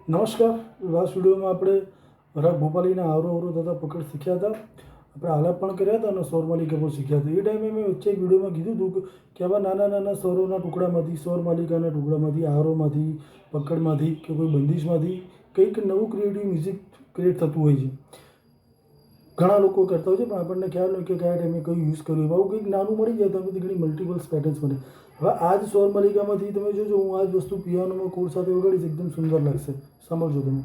નમસ્કાર. લાસ્ટ વિડીયોમાં આપણે રાગ ભોપાલીના આવરો અવરો તથા પકડ શીખ્યા હતા. આપણે આલાપ પણ કર્યા હતા અને સ્વર માલિકા પણ શીખ્યા હતા. એ ટાઈમે મેં વચ્ચે એક વિડીયોમાં કીધું હતું કે આવા નાના નાના સ્વરોના ટુકડામાંથી, સ્વર માલિકાના ટુકડામાંથી, આવરોમાંથી, પકડમાંથી કે કોઈ બંદિશમાંથી કંઈક નવું ક્રિએટિવ મ્યુઝિક ક્રિએટ થતું હોય છે. ઘણા લોકો કરતા હોય છે પણ આપણને ખ્યાલ હોય કે કયા ટાઈમે કયું યુઝ કર્યું. આવું કંઈક નાનું મળી જાય તો એમાંથી ઘણી મલ્ટિપલ્સ પેટર્ન્સ બને. હવે આ જ સ્વર માલિકામાંથી તમે જોજો, હું આ જ વસ્તુ પિયાનોમાં કોડ સાથે વગાડીશ, એકદમ સુંદર લાગશે. સાંભળજો તમે.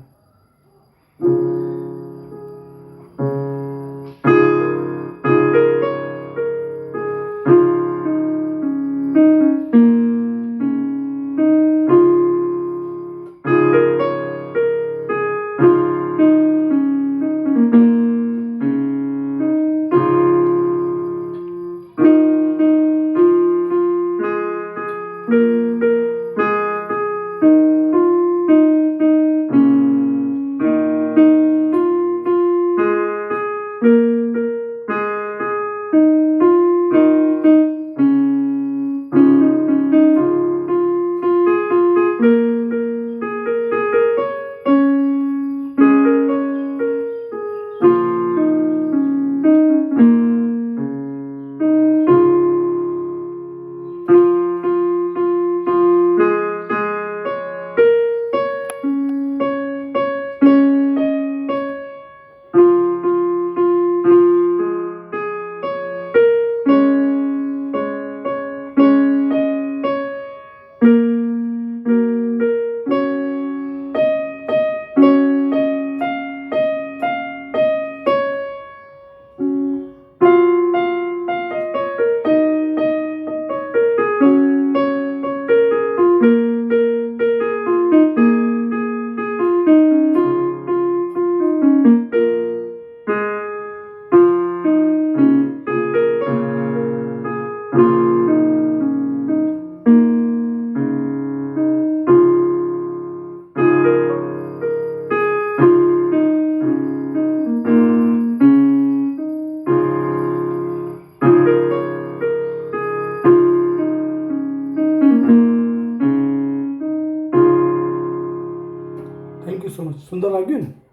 Thank you so much. સુંદર લાગ્યું ને?